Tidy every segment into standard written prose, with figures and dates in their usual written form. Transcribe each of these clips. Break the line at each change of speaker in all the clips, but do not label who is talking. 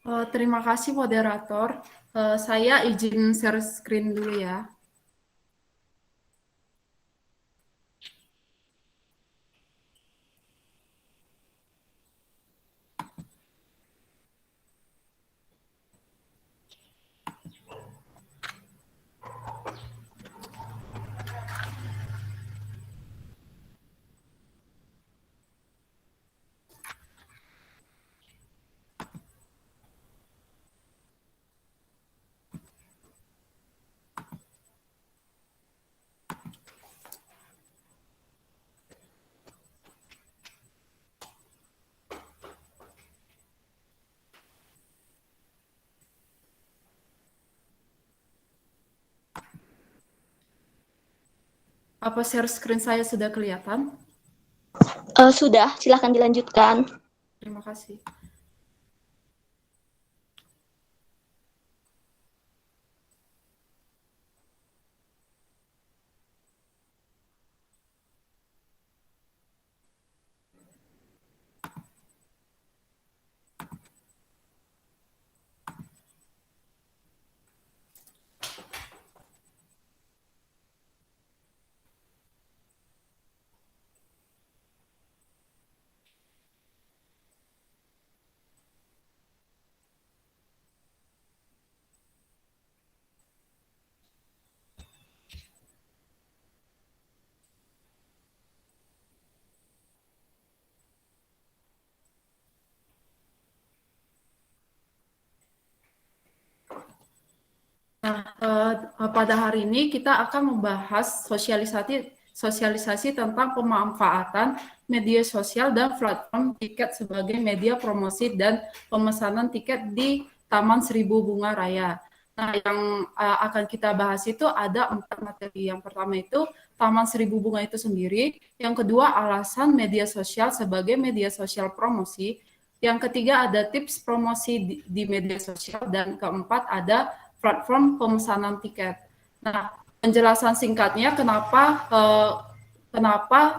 Terima kasih moderator. Saya izin share screen dulu ya. Apa share screen saya sudah kelihatan?
Sudah, silakan dilanjutkan.
Terima kasih. Nah, pada hari ini kita akan membahas sosialisasi tentang pemanfaatan media sosial dan platform tiket sebagai media promosi dan pemesanan tiket di Taman Seribu Bunga Raya. Nah, yang akan kita bahas itu ada 4 materi. Yang pertama itu Taman Seribu Bunga itu sendiri. Yang kedua, alasan media sosial sebagai media sosial promosi. Yang ketiga, ada tips promosi di media sosial. Dan keempat, ada platform pemesanan tiket. Nah, penjelasan singkatnya kenapa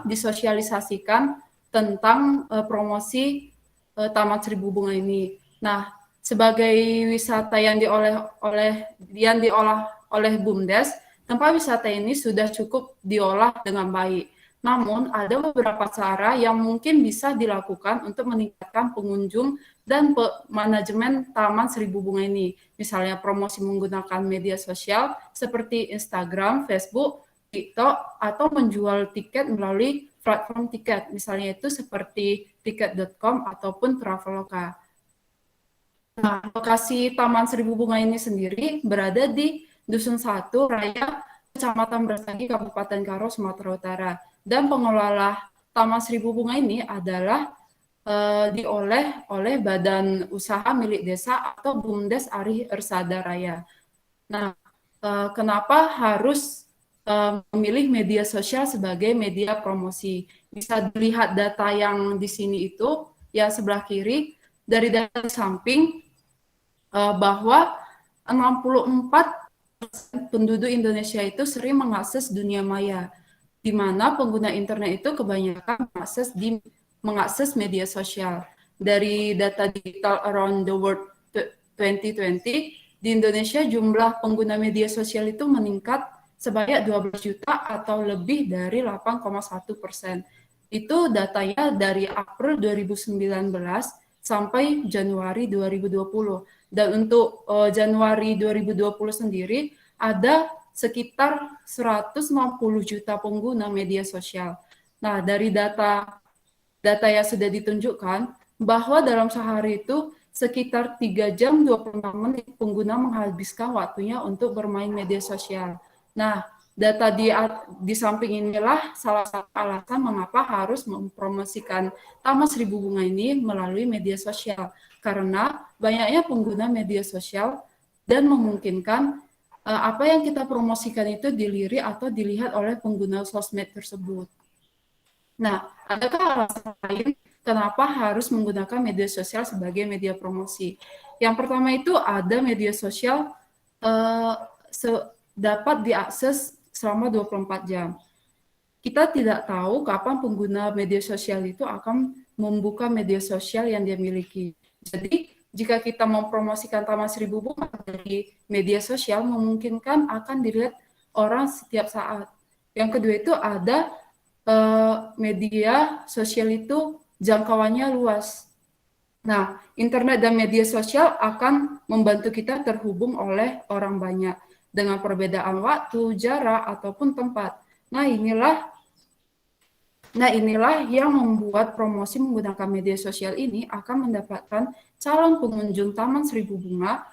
disosialisasikan tentang promosi Taman Seribu Bunga ini. Nah, sebagai wisata yang diolah oleh BUMDes, tempat wisata ini sudah cukup diolah dengan baik. Namun, ada beberapa cara yang mungkin bisa dilakukan untuk meningkatkan pengunjung dan manajemen Taman Seribu Bunga ini. Misalnya promosi menggunakan media sosial seperti Instagram, Facebook, TikTok, atau menjual tiket melalui platform tiket. Misalnya itu seperti tiket.com ataupun Traveloka. Nah, lokasi Taman Seribu Bunga ini sendiri berada di Dusun 1, Raya, Kecamatan Brastagi, Kabupaten Karo, Sumatera Utara. Dan pengelola Taman Seribu Bunga ini adalah diolah oleh Badan Usaha Milik Desa atau BUMDes Ari Ersada Raya. Nah, kenapa harus memilih media sosial sebagai media promosi? Bisa dilihat data yang di sini itu, yang sebelah kiri, dari data samping bahwa 64% penduduk Indonesia itu sering mengakses dunia maya, di mana pengguna internet itu kebanyakan mengakses media sosial. Dari data Digital Around the World 2020, di Indonesia jumlah pengguna media sosial itu meningkat sebanyak 12 juta atau lebih dari 8,1%. Itu datanya dari April 2019 sampai Januari 2020. Dan untuk Januari 2020 sendiri ada sekitar 160 juta pengguna media sosial. Nah, dari data yang sudah ditunjukkan bahwa dalam sehari itu sekitar 3 jam 26 menit pengguna menghabiskan waktunya untuk bermain media sosial. Nah, data di samping inilah salah satu alasan mengapa harus mempromosikan Taman Seribu Bunga ini melalui media sosial. Karena banyaknya pengguna media sosial dan memungkinkan apa yang kita promosikan itu dilirik atau dilihat oleh pengguna sosmed tersebut. Nah, adakah alasan lain kenapa harus menggunakan media sosial sebagai media promosi? Yang pertama itu ada media sosial eh, dapat diakses selama 24 jam. Kita tidak tahu kapan pengguna media sosial itu akan membuka media sosial yang dia miliki. Jadi, jika kita mempromosikan Taman Seribu Bunga dari media sosial, memungkinkan akan dilihat orang setiap saat. Yang kedua itu ada media sosial itu jangkauannya luas. Nah, internet dan media sosial akan membantu kita terhubung oleh orang banyak dengan perbedaan waktu, jarak, ataupun tempat. Nah, inilah yang membuat promosi menggunakan media sosial ini akan mendapatkan calon pengunjung Taman Seribu Bunga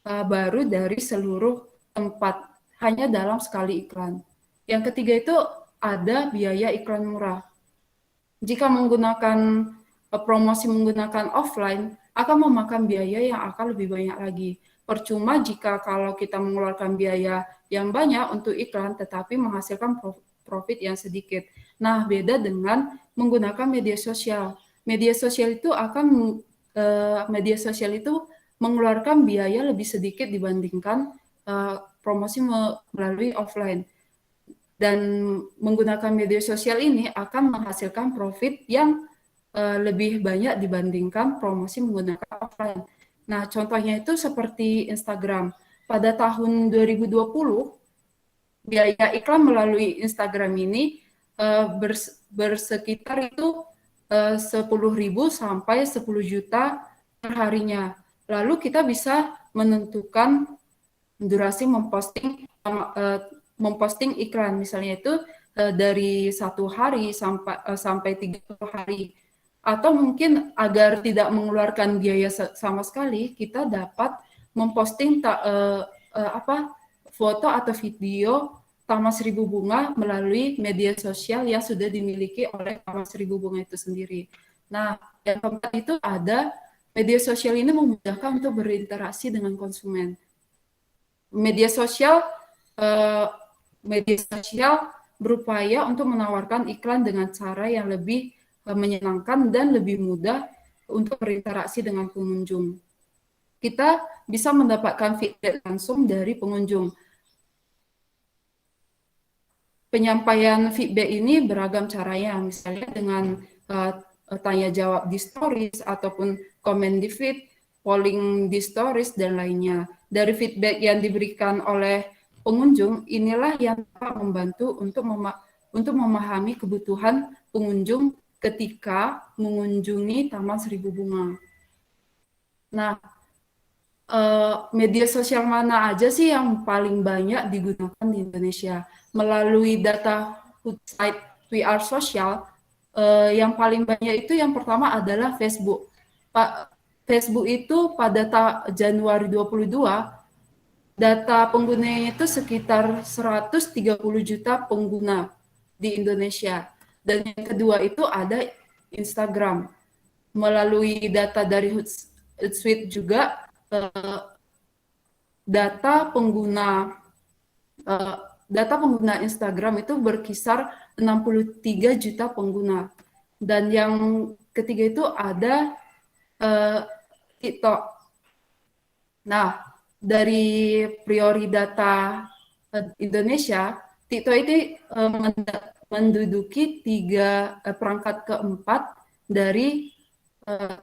baru dari seluruh tempat, hanya dalam sekali iklan. Yang ketiga itu ada biaya iklan murah. Jika menggunakan promosi menggunakan offline, akan memakan biaya yang akan lebih banyak lagi. Percuma jika kalau kita mengeluarkan biaya yang banyak untuk iklan, tetapi menghasilkan profit yang sedikit. Nah, beda dengan menggunakan media sosial. Media sosial itu mengeluarkan biaya lebih sedikit dibandingkan promosi melalui offline. Dan menggunakan media sosial ini akan menghasilkan profit yang lebih banyak dibandingkan promosi menggunakan offline. Nah, contohnya itu seperti Instagram. Pada tahun 2020, biaya iklan melalui Instagram ini bersekitar itu 10.000 sampai 10 juta perharinya. Lalu kita bisa menentukan durasi memposting iklan, misalnya itu dari 1 hari sampai 30 hari. Atau mungkin agar tidak mengeluarkan biaya sama sekali, kita dapat memposting foto atau video Taman Seribu Bunga melalui media sosial yang sudah dimiliki oleh Taman Seribu Bunga itu sendiri. Nah, yang keempat itu ada media sosial ini memudahkan untuk berinteraksi dengan konsumen. Media sosial berupaya untuk menawarkan iklan dengan cara yang lebih menyenangkan dan lebih mudah untuk berinteraksi dengan pengunjung. Kita bisa mendapatkan feedback langsung dari pengunjung. Penyampaian feedback ini beragam caranya, misalnya dengan tanya jawab di stories ataupun komen di feed, polling di stories, dan lainnya. Dari feedback yang diberikan oleh pengunjung, inilah yang dapat membantu untuk memahami kebutuhan pengunjung ketika mengunjungi Taman Seribu Bunga. Nah, media sosial mana aja sih yang paling banyak digunakan di Indonesia? Melalui data website We Are Social, yang paling banyak itu yang pertama adalah Facebook. Facebook itu pada Januari 22, data penggunanya itu sekitar 130 juta pengguna di Indonesia. Dan yang kedua itu ada Instagram. Melalui data dari Hootsuite juga, data pengguna Instagram itu berkisar 63 juta pengguna. Dan yang ketiga itu ada TikTok. Nah, dari priori data Indonesia, TikTok itu menduduki perangkat keempat dari 6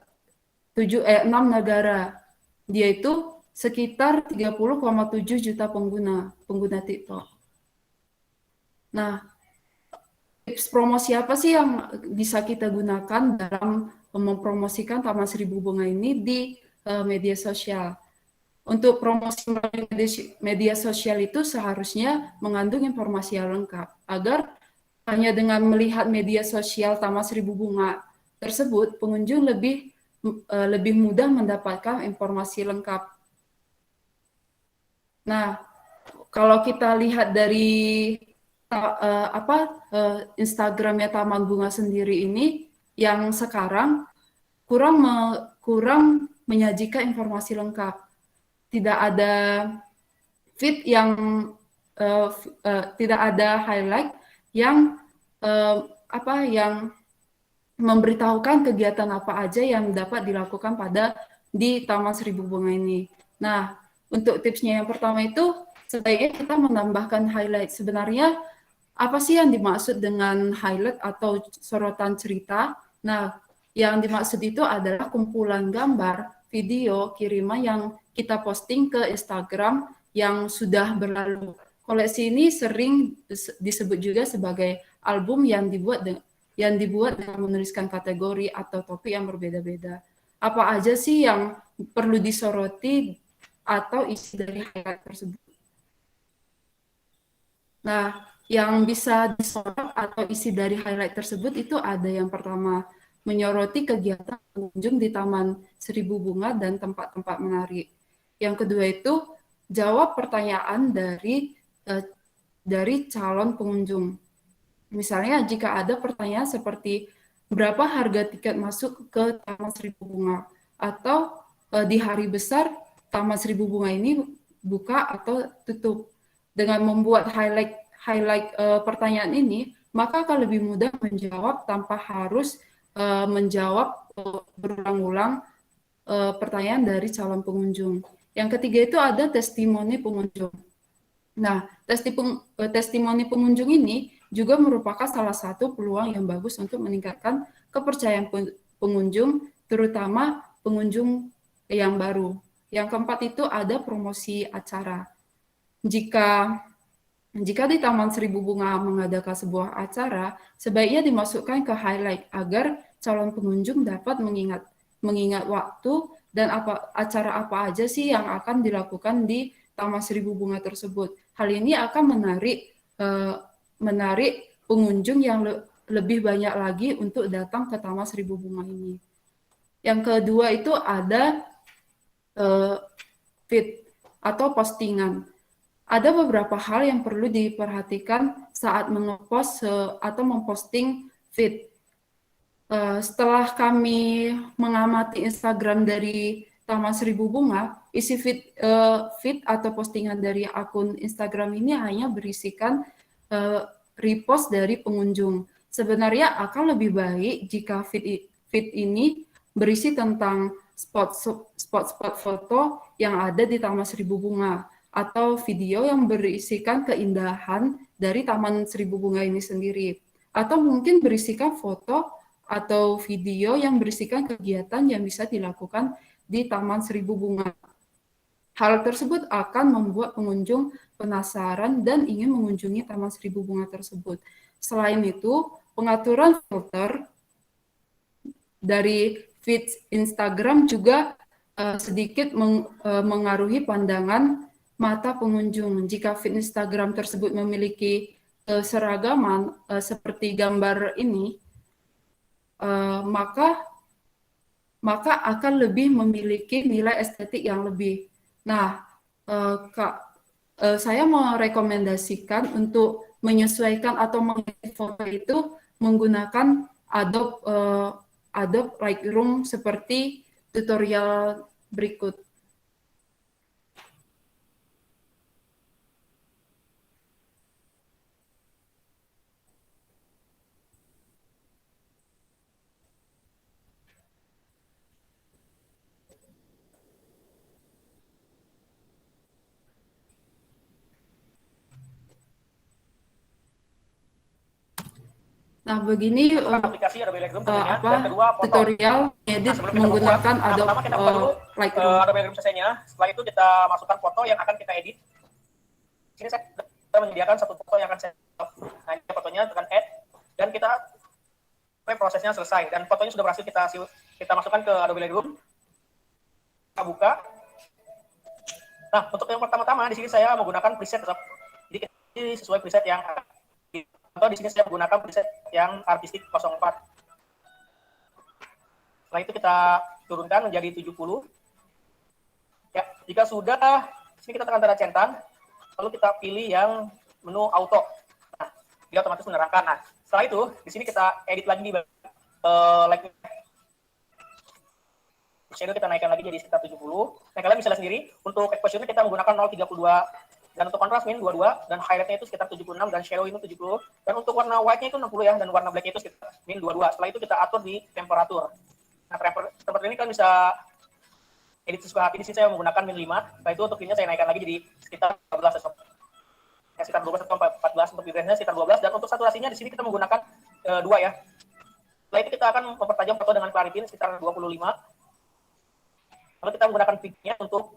negara. Dia itu sekitar 30,7 juta pengguna TikTok. Nah, tips promosi apa sih yang bisa kita gunakan dalam mempromosikan Taman Seribu Bunga ini di media sosial? Untuk promosi melalui media sosial itu seharusnya mengandung informasi yang lengkap, agar hanya dengan melihat media sosial Taman Seribu Bunga tersebut, pengunjung lebih mudah mendapatkan informasi lengkap. Nah, kalau kita lihat dari Instagramnya Taman Bunga sendiri ini, yang sekarang kurang menyajikan informasi lengkap. Tidak ada feed yang tidak ada highlight yang yang memberitahukan kegiatan apa aja yang dapat dilakukan di Taman Seribu Bunga ini. Nah, untuk tipsnya yang pertama itu sebaiknya kita menambahkan highlight. Sebenarnya apa sih yang dimaksud dengan highlight atau sorotan cerita? Nah, yang dimaksud itu adalah kumpulan gambar video kiriman yang kita posting ke Instagram yang sudah berlalu. Koleksi ini sering disebut juga sebagai album yang dibuat dengan menuliskan kategori atau topik yang berbeda-beda. Apa aja sih yang perlu disoroti atau isi dari highlight tersebut? Nah, yang bisa disorot atau isi dari highlight tersebut itu ada yang pertama, menyoroti kegiatan pengunjung di Taman Seribu Bunga dan tempat-tempat menarik. Yang kedua itu, jawab pertanyaan dari calon pengunjung. Misalnya jika ada pertanyaan seperti berapa harga tiket masuk ke Taman Seribu Bunga, atau di hari besar Taman Seribu Bunga ini buka atau tutup. Dengan membuat highlight pertanyaan ini, maka akan lebih mudah menjawab tanpa harus menjawab berulang-ulang pertanyaan dari calon pengunjung. Yang ketiga itu ada testimoni pengunjung. Nah, testimoni pengunjung ini juga merupakan salah satu peluang yang bagus untuk meningkatkan kepercayaan pengunjung, terutama pengunjung yang baru. Yang keempat itu ada promosi acara. Jika di Taman Seribu Bunga mengadakan sebuah acara, sebaiknya dimasukkan ke highlight agar calon pengunjung dapat mengingat waktu dan acara apa aja sih yang akan dilakukan di Taman Seribu Bunga tersebut. Hal ini akan menarik pengunjung yang lebih banyak lagi untuk datang ke Taman Seribu Bunga ini. Yang kedua itu ada feed atau postingan. Ada beberapa hal yang perlu diperhatikan saat mengepost atau memposting feed. Setelah kami mengamati Instagram dari Taman Seribu Bunga, isi feed atau postingan dari akun Instagram ini hanya berisikan repost dari pengunjung. Sebenarnya akan lebih baik jika feed ini berisi tentang spot-spot foto yang ada di Taman Seribu Bunga, atau video yang berisikan keindahan dari Taman Seribu Bunga ini sendiri. Atau mungkin berisikan foto atau video yang berisikan kegiatan yang bisa dilakukan di Taman Seribu Bunga. Hal tersebut akan membuat pengunjung penasaran dan ingin mengunjungi Taman Seribu Bunga tersebut. Selain itu, pengaturan filter dari feed Instagram juga sedikit mengaruhi pandangan mata pengunjung. Jika feed Instagram tersebut memiliki seragaman seperti gambar ini, maka akan lebih memiliki nilai estetik yang lebih. Nah, saya mau rekomendasikan untuk menyesuaikan atau mengedit foto itu menggunakan Adobe Lightroom seperti tutorial berikut. Nah, begini
aplikasi Adobe Lightroom tentunya. Dan kedua, foto.
Tutorial edit menggunakan
Adobe kita buka dulu
Lightroom.
Adobe Lightroom CC-nya. Setelah itu kita masukkan foto yang akan kita edit. Di sini saya sudah menyediakan satu foto yang akan saya. Nah, ini fotonya, tekan add dan kita prosesnya selesai dan fotonya sudah berhasil kita masukkan ke Adobe Lightroom. Kita buka. Nah, untuk yang pertama-tama di sini saya menggunakan preset. Jadi sesuai preset yang atau di sini saya menggunakan preset yang artistik 04. Setelah itu kita turunkan menjadi 70. Ya, jika sudah, di sini kita tekan tanda centang, lalu kita pilih yang menu auto. Nah, dia otomatis menerangkan. Nah, setelah itu di sini kita edit lagi di like shadow kita naikkan lagi jadi sekitar 70. Nah, kalian bisa lihat sendiri untuk exposure-nya kita menggunakan 0,32. Dan untuk kontras min 22 dan highlight-nya itu sekitar 76 dan shadow itu 70 dan untuk warna white-nya itu 60 ya dan warna black-nya itu sekitar min 22. Setelah itu kita atur di temperatur. Nah, temperatur ini kan bisa edit sesuka hati. Di sini saya menggunakan min 5. Setelah itu untuk ini saya naikkan lagi jadi sekitar 12 ya, sekitar 12 atau 14 untuk bitrate-nya sekitar 12 dan untuk saturasinya di sini kita menggunakan 2 ya. Setelah itu kita akan mempertajam foto dengan clarity sekitar 25. Kalau kita menggunakan pick-nya untuk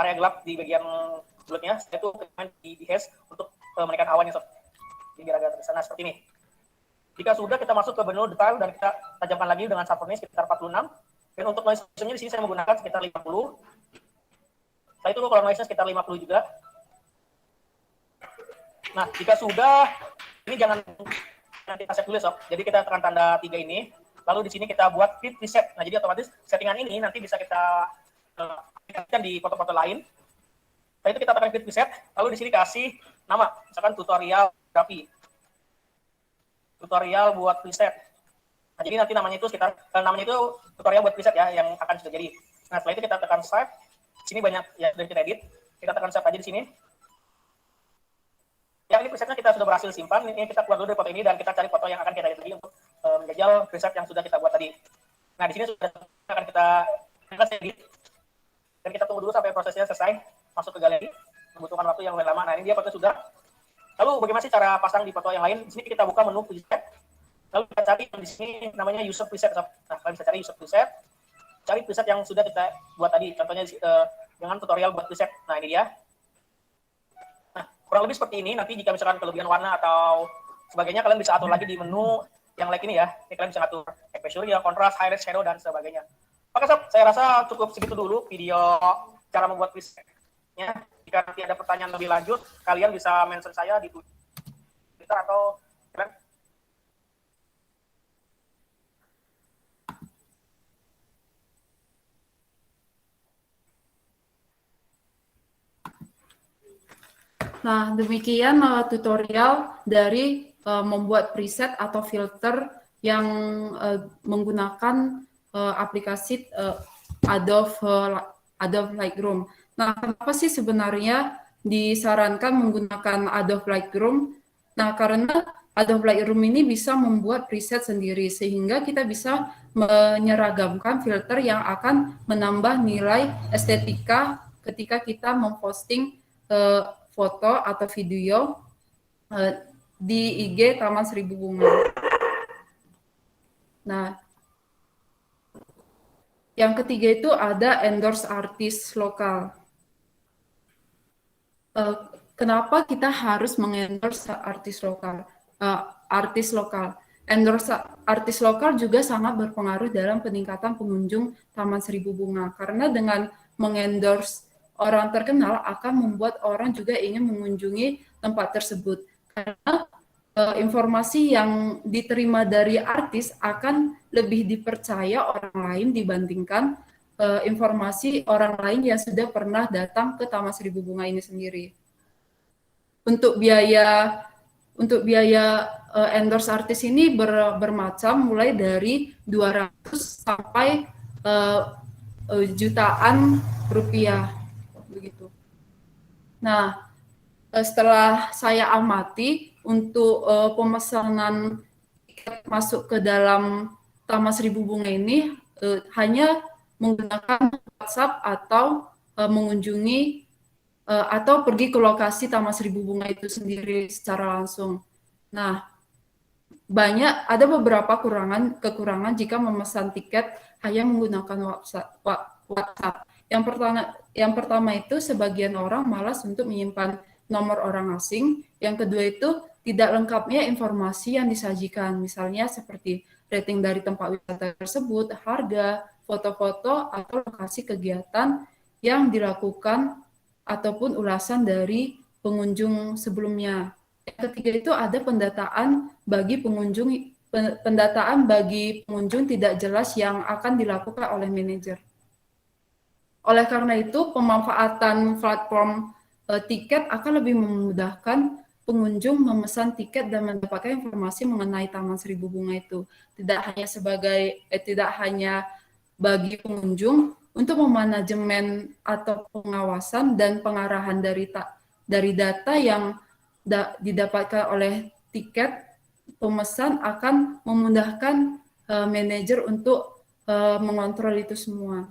area gelap di bagian bulatnya, itu di hash untuk menaikkan awannya sob. Jadi biar agak tersana seperti ini. Jika sudah, kita masuk ke menu detail dan kita tajamkan lagi dengan sharpness sekitar 46. Dan untuk noise-nya di sini saya menggunakan sekitar 50. Setelah itu kalau noise-nya sekitar 50 juga. Nah, jika sudah, ini jangan nanti kita set dulu sob. Jadi kita tekan tanda 3 ini. Lalu di sini kita buat fit preset. Nah, jadi otomatis settingan ini nanti bisa kita aplikasikan di foto-foto lain. Setelah itu kita tekan fit preset. Lalu di sini kasih nama, misalkan tutorial grafi. Tutorial buat preset. Nah, jadi nanti namanya itu tutorial buat preset ya yang akan sudah jadi. Nah, setelah itu kita tekan save. Sini banyak ya sudah kita edit. Kita tekan save aja di sini. Ya, ini presetnya kita sudah berhasil simpan. Ini kita keluar dulu dari foto ini dan kita cari foto yang akan kita edit lagi untuk menjajal preset yang sudah kita buat tadi. Nah, di sini sudah akan kita edit. Dan kita tunggu dulu sampai prosesnya selesai. Masuk ke galeri. Membutuhkan waktu yang lumayan lama. Nah, ini dia foto sudah. Lalu bagaimana sih cara pasang di foto yang lain? Di sini kita buka menu preset. Lalu kita cari di sini namanya user preset. Nah, kalian bisa cari user preset. Cari preset yang sudah kita buat tadi. Contohnya dengan tutorial buat preset. Nah, ini dia. Nah, kurang lebih seperti ini. Nanti jika misalkan kelebihan warna atau sebagainya, kalian bisa atur lagi di menu yang like ini ya. Ini kalian bisa atur exposure, kontras, highlight, shadow, dan sebagainya. Oke sob, saya rasa cukup segitu dulu video cara membuat presetnya. Jika nanti ada pertanyaan lebih lanjut, kalian bisa mention saya di Twitter atau kalian.
Nah, demikian tutorial dari membuat preset atau filter yang menggunakan aplikasi Adobe Lightroom. Nah, kenapa sih sebenarnya disarankan menggunakan Adobe Lightroom? Nah, karena Adobe Lightroom ini bisa membuat preset sendiri, sehingga kita bisa menyeragamkan filter yang akan menambah nilai estetika ketika kita memposting foto atau video di IG Taman Seribu Bunga. Nah, yang ketiga itu ada endorse artis lokal. Kenapa kita harus mengendorse artis lokal? Endorse artis lokal juga sangat berpengaruh dalam peningkatan pengunjung Taman Seribu Bunga, karena dengan mengendorse orang terkenal akan membuat orang juga ingin mengunjungi tempat tersebut, karena informasi yang diterima dari artis akan lebih dipercaya orang lain dibandingkan informasi orang lain yang sudah pernah datang ke Taman Seribu Bunga ini sendiri. Untuk biaya endorse artis ini bermacam, mulai dari 200 sampai jutaan rupiah begitu. Nah, setelah saya amati untuk pemesanan tiket masuk ke dalam Taman Seribu Bunga ini hanya menggunakan WhatsApp atau mengunjungi atau pergi ke lokasi Taman Seribu Bunga itu sendiri secara langsung. Nah, ada beberapa kekurangan jika memesan tiket hanya menggunakan WhatsApp. Yang pertama itu sebagian orang malas untuk menyimpan nomor orang asing. Yang kedua itu tidak lengkapnya informasi yang disajikan, misalnya seperti rating dari tempat wisata tersebut, harga, foto-foto, atau lokasi kegiatan yang dilakukan, ataupun ulasan dari pengunjung sebelumnya. Yang ketiga itu ada pendataan bagi pengunjung tidak jelas yang akan dilakukan oleh manajer. Oleh karena itu, pemanfaatan platform tiket akan lebih memudahkan pengunjung memesan tiket dan mendapatkan informasi mengenai Taman Seribu Bunga itu. Tidak hanya bagi pengunjung, untuk memanajemen atau pengawasan dan pengarahan dari data yang didapatkan oleh tiket, pemesan akan memudahkan manajer untuk mengontrol itu semua.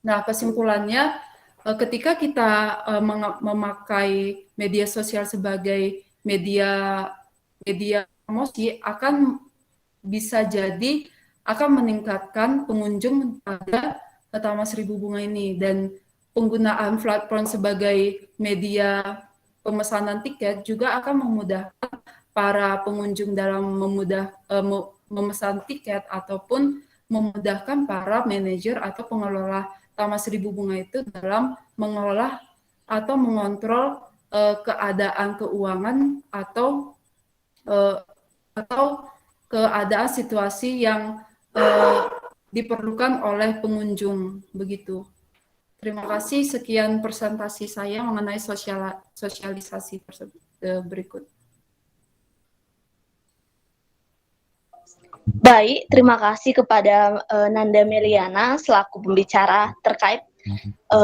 Nah, kesimpulannya, ketika kita memakai media sosial sebagai media promosi, bisa jadi akan meningkatkan pengunjung pada Taman Seribu Bunga ini, dan penggunaan platform sebagai media pemesanan tiket juga akan memudahkan para pengunjung dalam memesan tiket ataupun memudahkan para manajer atau pengelola Taman Seribu Bunga itu dalam mengelola atau mengontrol keadaan keuangan atau keadaan situasi yang diperlukan oleh pengunjung, begitu. Terima kasih, sekian presentasi saya mengenai sosialisasi tersebut. Berikut.
Baik, terima kasih kepada Nanda Meliana selaku pembicara terkait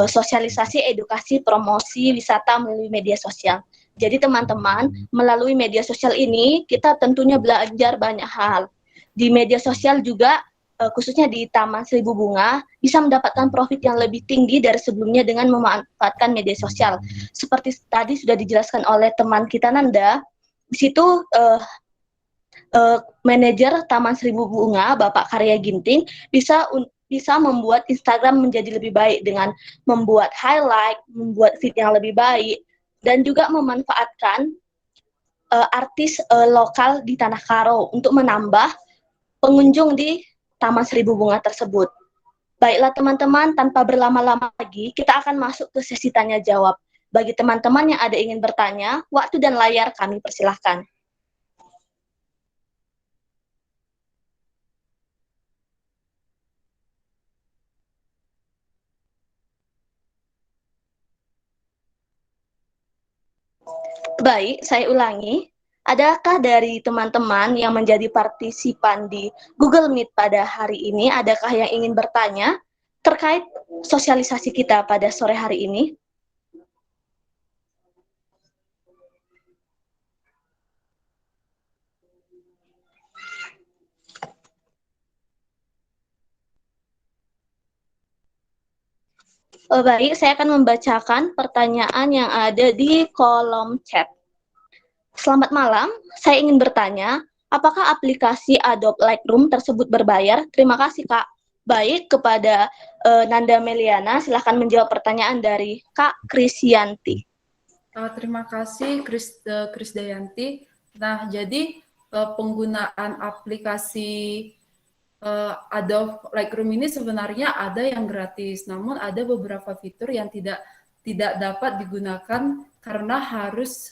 sosialisasi, edukasi, promosi wisata melalui media sosial. Jadi teman-teman, melalui media sosial ini kita tentunya belajar banyak hal. Di media sosial juga khususnya di Taman Seribu Bunga bisa mendapatkan profit yang lebih tinggi dari sebelumnya dengan memanfaatkan media sosial. Seperti tadi sudah dijelaskan oleh teman kita Nanda, di situ manajer Taman Seribu Bunga Bapak Karya Ginting bisa membuat Instagram menjadi lebih baik dengan membuat highlight, membuat feed yang lebih baik, dan juga memanfaatkan artis lokal di Tanah Karo untuk menambah pengunjung di Taman Seribu Bunga tersebut. Baiklah teman-teman, tanpa berlama-lama lagi, kita akan masuk ke sesi tanya jawab. Bagi teman-teman yang ada ingin bertanya, waktu dan layar kami persilahkan. Baik, saya ulangi. Adakah dari teman-teman yang menjadi partisipan di Google Meet pada hari ini, adakah yang ingin bertanya terkait sosialisasi kita pada sore hari ini? Baik, saya akan membacakan pertanyaan yang ada di kolom chat. Selamat malam, saya ingin bertanya, apakah aplikasi Adobe Lightroom tersebut berbayar? Terima kasih, Kak. Baik, kepada Nanda Meliana, silahkan menjawab pertanyaan dari Kak Krisyanti.
Terima kasih, Krisdayanti. Nah, jadi penggunaan aplikasi Adobe Lightroom ini sebenarnya ada yang gratis, namun ada beberapa fitur yang tidak dapat digunakan karena harus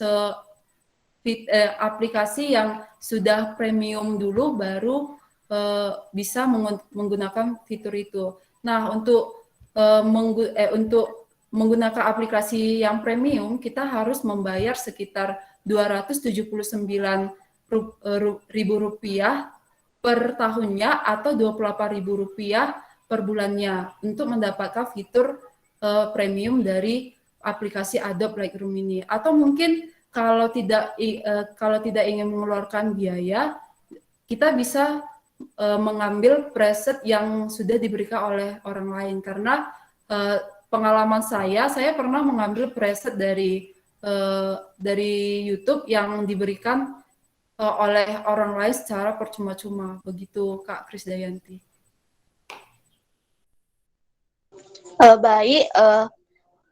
aplikasi yang sudah premium dulu baru bisa menggunakan fitur itu. Nah, untuk menggunakan aplikasi yang premium, kita harus membayar sekitar Rp279.000 per tahunnya atau Rp28.000 per bulannya untuk mendapatkan fitur premium dari aplikasi Adobe Lightroom ini. Atau mungkin kalau tidak ingin mengeluarkan biaya, kita bisa mengambil preset yang sudah diberikan oleh orang lain. Karena pengalaman saya pernah mengambil preset dari YouTube yang diberikan oleh orang lain secara percuma-cuma. Begitu, Kak Krisdayanti.
Baik,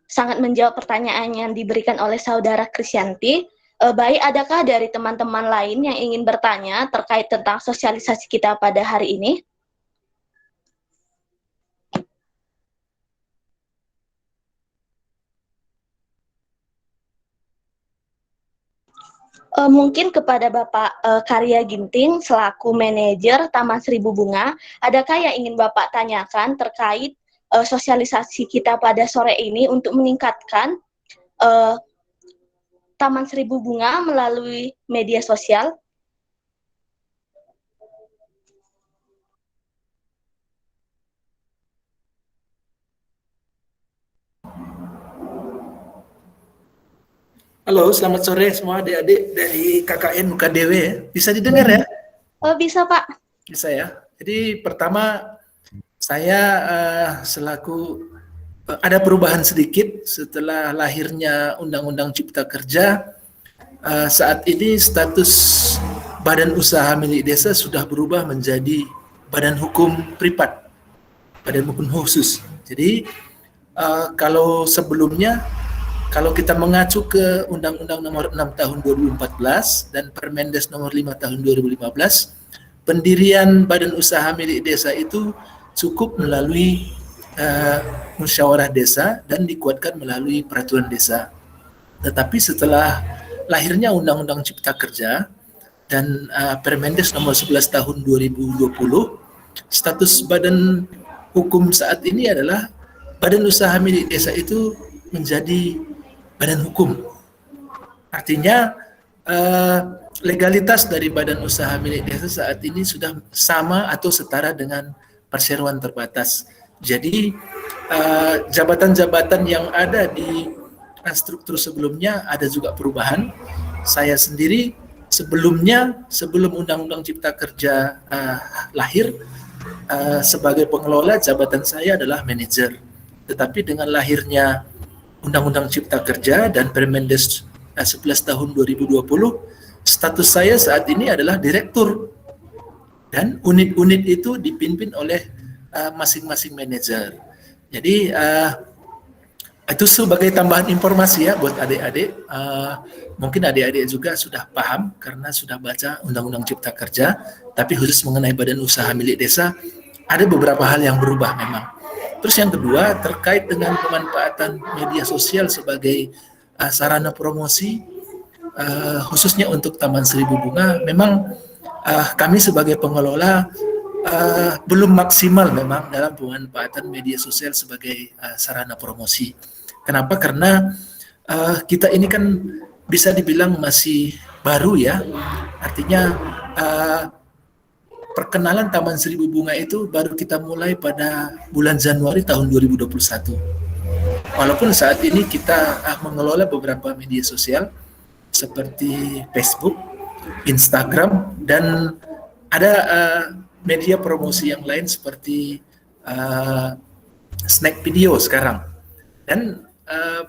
sangat menjawab pertanyaan yang diberikan oleh saudara Krisyanti. Baik, adakah dari teman-teman lain yang ingin bertanya terkait tentang sosialisasi kita pada hari ini? Mungkin kepada Bapak Karya Ginting selaku manajer Taman Seribu Bunga, adakah yang ingin Bapak tanyakan terkait sosialisasi kita pada sore ini untuk meningkatkan Taman Seribu Bunga melalui media sosial?
Halo, selamat sore semua adik-adik dari KKN UKDW. Bisa didengar ya?
Bisa, Pak.
Bisa ya. Jadi pertama saya selaku ada perubahan sedikit setelah lahirnya Undang-Undang Cipta Kerja. Saat ini status badan usaha milik desa sudah berubah menjadi badan hukum privat, badan hukum khusus. Jadi kalau sebelumnya, kalau kita mengacu ke Undang-Undang Nomor 6 Tahun 2014 dan Permendes Nomor 5 Tahun 2015, pendirian badan usaha milik desa itu cukup melalui musyawarah desa dan dikuatkan melalui peraturan desa. Tetapi setelah lahirnya Undang-Undang Cipta Kerja dan Permendes Nomor 11 Tahun 2020, status badan hukum saat ini adalah badan usaha milik desa itu menjadi badan hukum. Artinya legalitas dari badan usaha milik desa saat ini sudah sama atau setara dengan perseroan terbatas. Jadi jabatan-jabatan yang ada di struktur sebelumnya ada juga perubahan. Saya sendiri sebelum Undang-Undang Cipta Kerja lahir, sebagai pengelola jabatan saya adalah manajer. Tetapi dengan lahirnya Undang-Undang Cipta Kerja dan Permendes 11 tahun 2020, status saya saat ini adalah direktur. Dan unit-unit itu dipimpin oleh masing-masing manajer. Jadi itu sebagai tambahan informasi ya buat adik-adik. Mungkin adik-adik juga sudah paham karena sudah baca Undang-Undang Cipta Kerja, tapi khusus mengenai badan usaha milik desa ada beberapa hal yang berubah memang. Terus yang kedua terkait dengan pemanfaatan media sosial sebagai sarana promosi, khususnya untuk Taman Seribu Bunga, memang kami sebagai pengelola belum maksimal memang dalam pemanfaatan media sosial sebagai sarana promosi. Kenapa? Karena kita ini kan bisa dibilang masih baru ya, artinya perkenalan Taman Seribu Bunga itu baru kita mulai pada bulan Januari tahun 2021. Walaupun saat ini kita mengelola beberapa media sosial seperti Facebook, Instagram, dan ada media promosi yang lain seperti snack video sekarang. Dan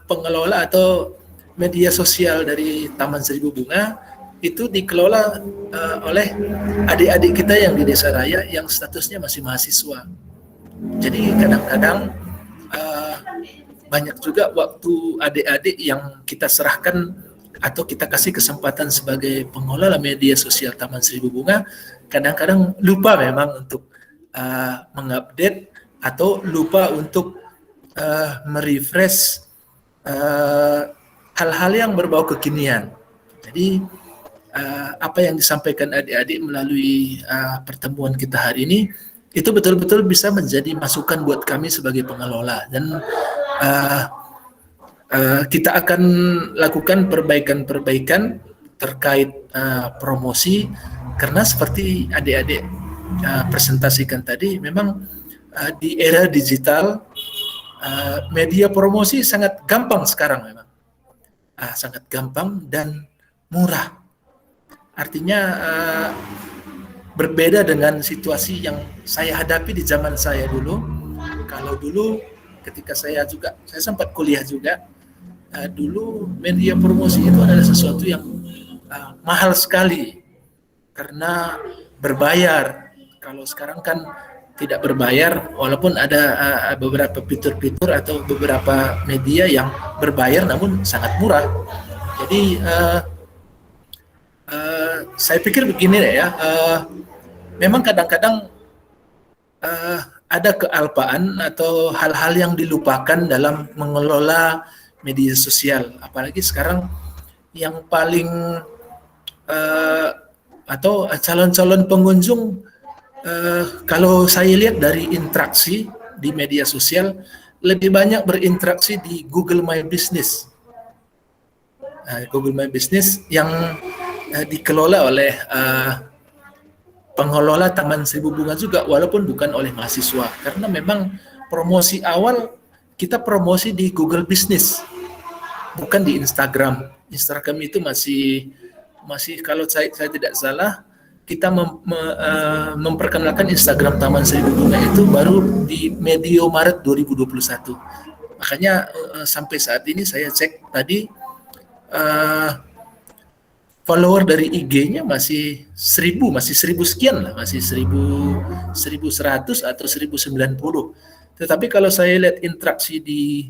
pengelola atau media sosial dari Taman Seribu Bunga itu dikelola oleh adik-adik kita yang di Desa Raya yang statusnya masih mahasiswa. Jadi kadang-kadang banyak juga waktu adik-adik yang kita serahkan atau kita kasih kesempatan sebagai pengelola media sosial Taman Seribu Bunga, kadang-kadang lupa memang untuk mengupdate atau lupa untuk merefresh hal-hal yang berbau kekinian. Jadi apa yang disampaikan adik-adik melalui pertemuan kita hari ini itu betul-betul bisa menjadi masukan buat kami sebagai pengelola, dan kita akan lakukan perbaikan-perbaikan terkait promosi, karena seperti adik-adik presentasikan tadi, memang di era digital media promosi sangat gampang sekarang memang, sangat gampang dan murah. Artinya berbeda dengan situasi yang saya hadapi di zaman saya dulu. Kalau dulu ketika saya sempat kuliah juga, dulu media promosi itu adalah sesuatu yang mahal sekali karena berbayar. Kalau sekarang kan tidak berbayar, walaupun ada beberapa fitur-fitur atau beberapa media yang berbayar namun sangat murah. Jadi saya pikir begini ya, memang kadang-kadang ada kealpaan atau hal-hal yang dilupakan dalam mengelola media sosial. Apalagi sekarang yang paling atau calon-calon pengunjung, kalau saya lihat dari interaksi di media sosial, lebih banyak berinteraksi di Google My Business. Google My Business yang dikelola oleh pengelola Taman Seribu Bunga juga, walaupun bukan oleh mahasiswa, karena memang promosi awal kita promosi di Google Business, bukan di Instagram. Instagram itu masih kalau saya tidak salah, kita memperkenalkan Instagram Taman Seribu Bunga itu baru di medio Maret 2021. Makanya sampai saat ini saya cek tadi, follower dari IG-nya masih 1000, masih 1000 sekian lah, masih 1100 atau 1090. Tetapi kalau saya lihat interaksi di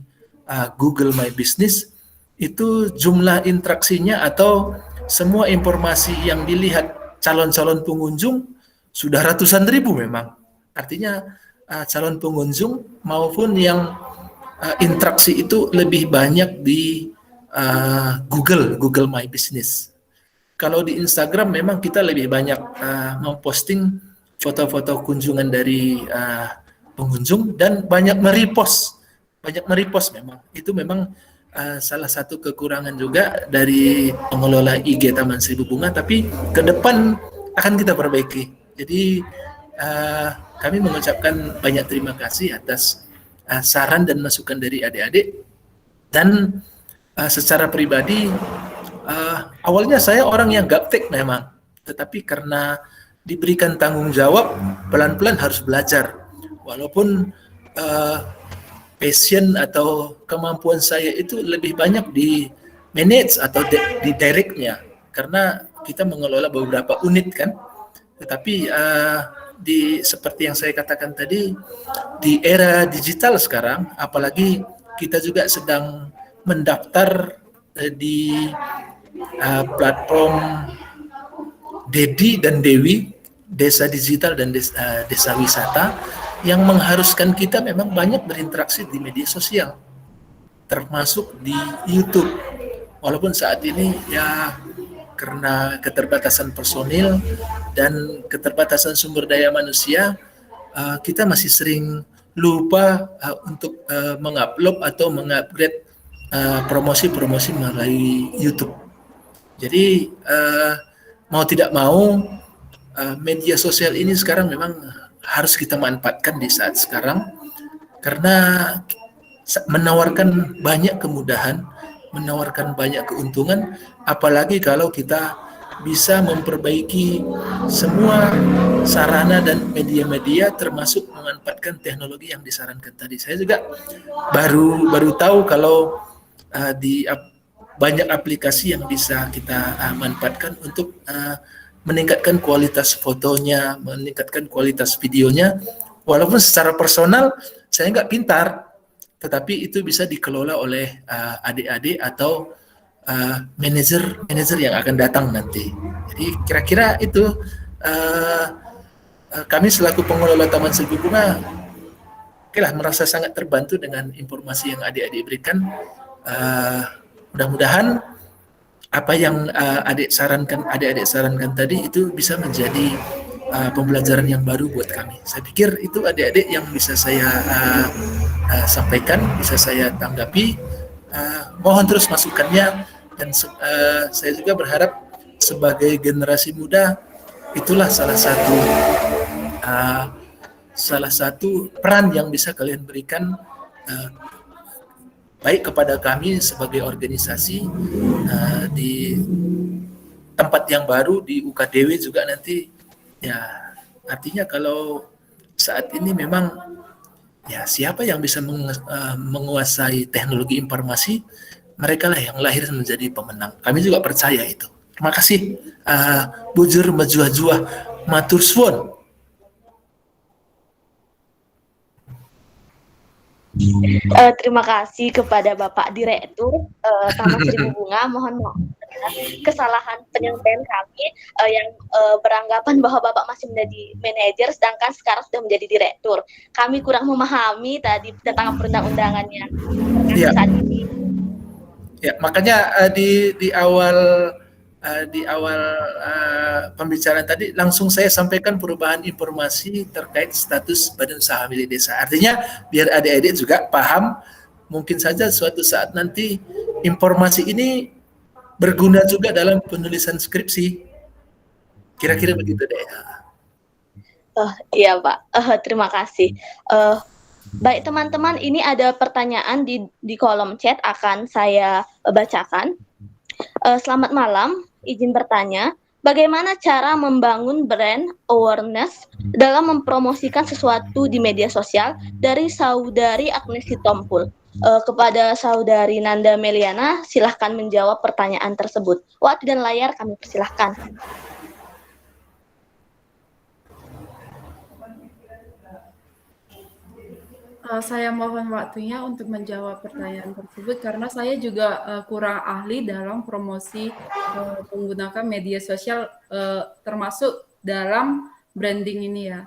Google My Business, itu jumlah interaksinya atau semua informasi yang dilihat calon-calon pengunjung sudah ratusan ribu memang. Artinya calon pengunjung maupun yang interaksi itu lebih banyak di Google My Business. Kalau di Instagram memang kita lebih banyak memposting foto-foto kunjungan dari pengunjung dan banyak merepost memang. Itu memang salah satu kekurangan juga dari pengelola IG Taman Seribu Bunga, tapi ke depan akan kita perbaiki. Jadi kami mengucapkan banyak terima kasih atas saran dan masukan dari adik-adik. Dan secara pribadi awalnya saya orang yang gaptek memang, tetapi karena diberikan tanggung jawab, pelan-pelan harus belajar. Walaupun passion atau kemampuan saya itu lebih banyak di manage atau di directnya, karena kita mengelola beberapa unit kan. Tetapi seperti yang saya katakan tadi, di era digital sekarang, apalagi kita juga sedang mendaftar di platform Dedi dan Dewi, Desa Digital dan Desa Wisata, yang mengharuskan kita memang banyak berinteraksi di media sosial, termasuk di YouTube. Walaupun saat ini ya karena keterbatasan personil dan keterbatasan sumber daya manusia, kita masih sering lupa untuk mengupload atau mengupgrade promosi-promosi melalui YouTube. Jadi mau tidak mau media sosial ini sekarang memang harus kita manfaatkan di saat sekarang, karena menawarkan banyak kemudahan, menawarkan banyak keuntungan, apalagi kalau kita bisa memperbaiki semua sarana dan media-media, termasuk memanfaatkan teknologi yang disarankan tadi. Saya juga baru tahu kalau di banyak aplikasi yang bisa kita manfaatkan untuk meningkatkan kualitas fotonya, meningkatkan kualitas videonya. Walaupun secara personal saya nggak pintar, tetapi itu bisa dikelola oleh adik-adik atau manajer yang akan datang nanti. Jadi kira-kira itu kami selaku pengelola Taman Seribu Bunga merasa sangat terbantu dengan informasi yang adik-adik berikan. Mudah-mudahan apa yang adik-adik sarankan tadi itu bisa menjadi pembelajaran yang baru buat kami. Saya pikir itu adik-adik yang bisa saya sampaikan, bisa saya tanggapi. Mohon terus masukannya, dan saya juga berharap sebagai generasi muda, itulah salah satu peran yang bisa kalian berikan, baik kepada kami sebagai organisasi di tempat yang baru di UKDW juga nanti. Ya, artinya kalau saat ini memang ya siapa yang bisa menguasai teknologi informasi, mereka lah yang lahir menjadi pemenang. Kami juga percaya itu. Terima kasih. Bujur majuah-juah matur suwun.
Terima kasih kepada Bapak Direktur Taman Seribu Bunga. Mohon maaf kesalahan penyampaian kami yang beranggapan bahwa Bapak masih menjadi manajer sedangkan sekarang sudah menjadi direktur. Kami kurang memahami tadi tentang perundang-undangannya saat ini.
Ya, makanya di awal pembicaraan tadi langsung saya sampaikan perubahan informasi terkait status badan usaha milik desa. Artinya biar adik-adik juga paham, mungkin saja suatu saat nanti informasi ini berguna juga dalam penulisan skripsi. Kira-kira begitu deh.
Iya Pak, terima kasih. Baik teman-teman, ini ada pertanyaan di kolom chat, akan saya bacakan. Selamat malam, izin bertanya, bagaimana cara membangun brand awareness dalam mempromosikan sesuatu di media sosial, dari Saudari Agnes Sitompul. Kepada Saudari Nanda Meliana, silahkan menjawab pertanyaan tersebut. Waktu dan layar kami persilahkan.
Saya mohon waktunya untuk menjawab pertanyaan tersebut karena saya juga kurang ahli dalam promosi menggunakan media sosial termasuk dalam branding ini ya.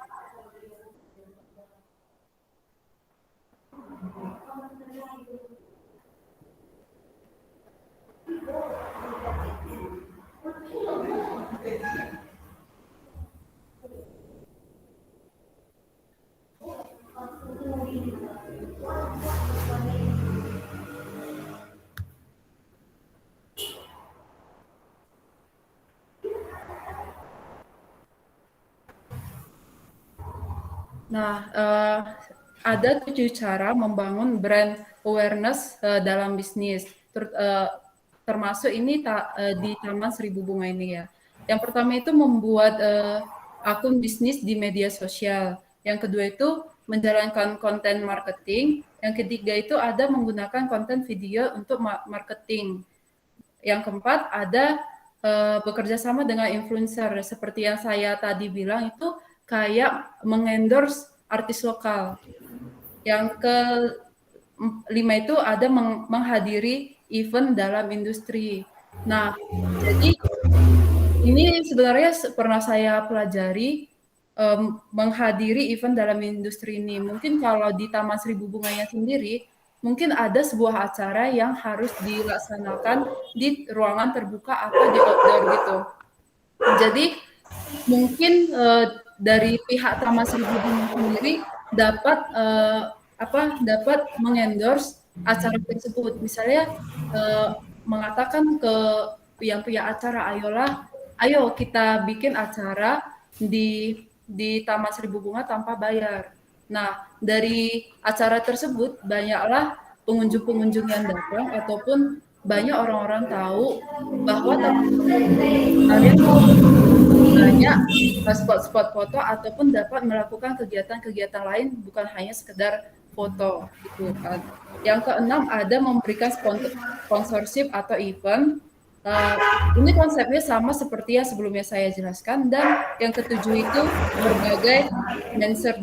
Nah, ada 7 cara membangun brand awareness dalam bisnis, termasuk ini di Taman Seribu Bunga ini ya. Yang pertama itu membuat akun bisnis di media sosial. Yang kedua itu menjalankan konten marketing. Yang ketiga itu ada menggunakan konten video untuk marketing. Yang keempat ada bekerja sama dengan influencer. Seperti yang saya tadi bilang itu kayak mengendorse artis lokal. Yang kelima itu ada menghadiri event dalam industri. Nah, jadi ini sebenarnya pernah saya pelajari menghadiri event dalam industri ini. Mungkin kalau di Taman Seribu Bunganya sendiri, mungkin ada sebuah acara yang harus dilaksanakan di ruangan terbuka atau di outdoor gitu. Jadi mungkin dari pihak Taman Seribu Bunga sendiri dapat mengendorse acara tersebut. Misalnya mengatakan ke yang punya acara, ayo kita bikin acara di Taman Seribu Bunga tanpa bayar. Nah, dari acara tersebut banyaklah pengunjung-pengunjung yang datang ataupun banyak orang-orang tahu bahwa kalian banyak spot-spot foto ataupun dapat melakukan kegiatan-kegiatan lain bukan hanya sekedar foto gitu kan. Yang keenam ada memberikan sponsorship atau event. Ini konsepnya sama seperti yang sebelumnya saya jelaskan. Dan yang ketujuh itu berbagai menser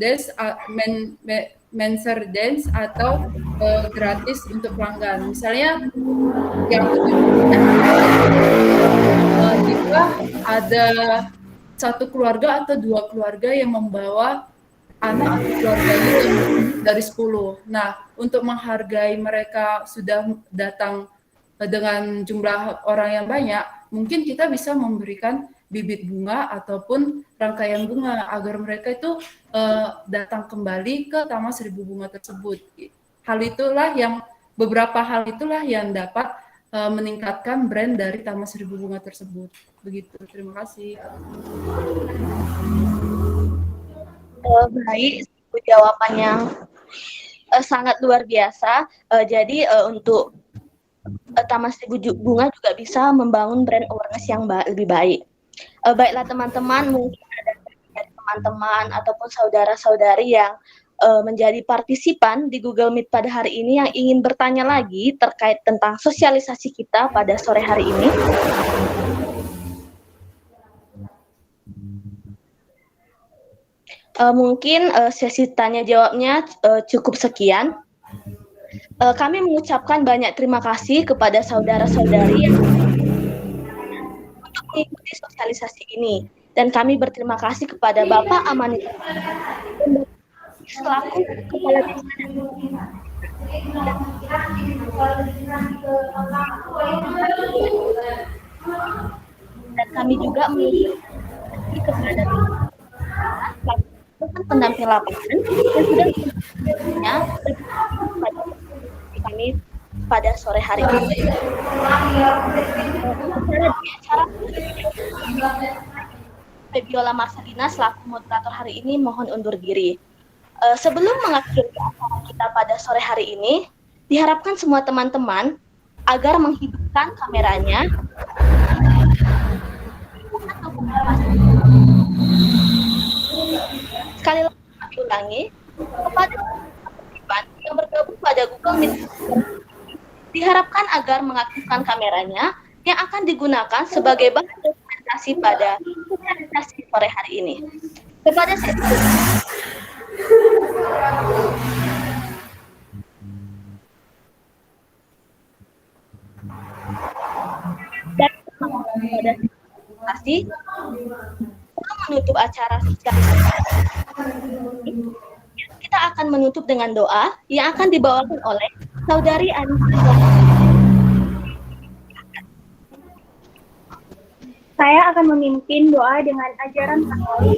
dance atau gratis untuk pelanggan. Misalnya yang ketujuhnya jika ada satu keluarga atau dua keluarga yang membawa anak atau keluarganya dari 10. Nah, untuk menghargai mereka sudah datang dengan jumlah orang yang banyak, mungkin kita bisa memberikan bibit bunga ataupun rangkaian bunga agar mereka itu datang kembali ke Taman Seribu Bunga tersebut. Beberapa hal itulah yang dapat meningkatkan brand dari Taman Seribu Bunga tersebut. Begitu, terima kasih.
Baik, jawabannya sangat luar biasa. Jadi untuk Taman Seribu Bunga juga bisa membangun brand awareness yang lebih baik. Baiklah teman-teman, mungkin ada dari teman-teman ataupun saudara-saudari yang menjadi partisipan di Google Meet pada hari ini yang ingin bertanya lagi terkait tentang sosialisasi kita pada sore hari ini. Mungkin sesi tanya jawabnya cukup sekian. Kami mengucapkan banyak terima kasih kepada saudara-saudari yang untuk mengikuti sosialisasi ini. Dan kami berterima kasih kepada Bapak Amanita selaku Kepala Desa. Dan kami juga mengucapkan kepada pendamping lapangan yang sudah kami pada sore hari ini. Febiola Marcelina selaku moderator hari ini mohon undur diri. Sebelum mengakhiri acara kita pada sore hari ini, diharapkan semua teman-teman agar menghidupkan kameranya. Sekali lagi kami ulangi kepada partisipan yang bergabung pada Google Meet diharapkan agar mengaktifkan kameranya yang akan digunakan sebagai bahan dokumentasi pada presentasi sore hari ini. Kepada dan pada presentasi menutup acara kita akan menutup dengan doa yang akan dibawakan oleh Saudari Anissa.
Saya akan memimpin doa dengan ajaran Katolik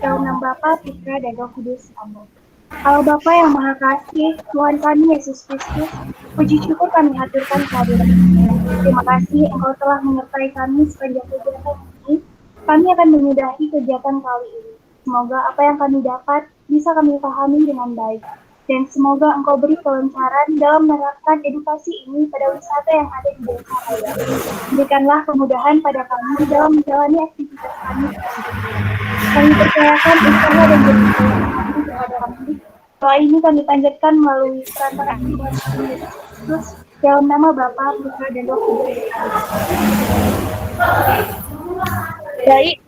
dalam nama Bapa, Putra, dan Roh Kudus. Amin. Allah Bapa yang Maha Kasih, Tuhan kami Yesus Kristus, puji syukur kami haturkan kehadiran-Mu. Terima kasih Engkau telah menyertai kami sepanjang kegiatan ini. Kami akan menyudahi kegiatan kali ini. Semoga apa yang kami dapat bisa kami pahami dengan baik. Dan semoga Engkau beri kelancaran dalam menerapkan edukasi ini pada wisata yang ada di desa Raya. Berikanlah kemudahan pada kami dalam menjalani aktivitas kami. Kami percayakan usaha dan jernih kami kepada kami. Doa ini kami panjatkan melalui perantaraan Tuhan Yesus Kristus dalam nama Bapa, Putra, dan Roh Kudus.
Baik.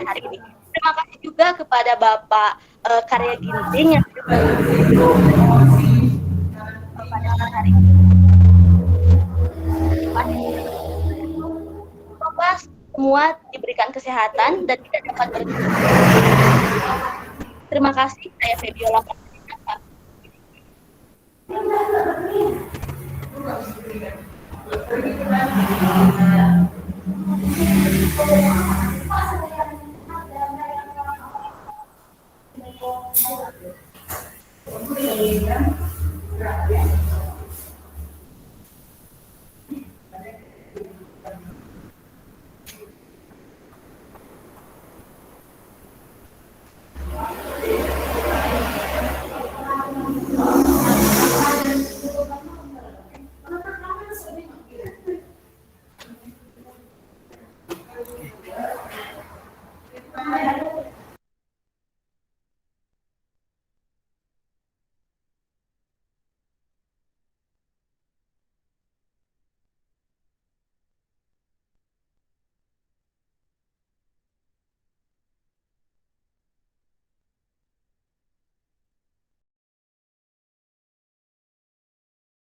Hari ini. Terima kasih juga kepada Bapak Karya Ginting yang pada hari ini. Semoga semua diberikan kesehatan dan tidak dapat bergejala. Terima kasih, saya Febiola.
Terima kasih.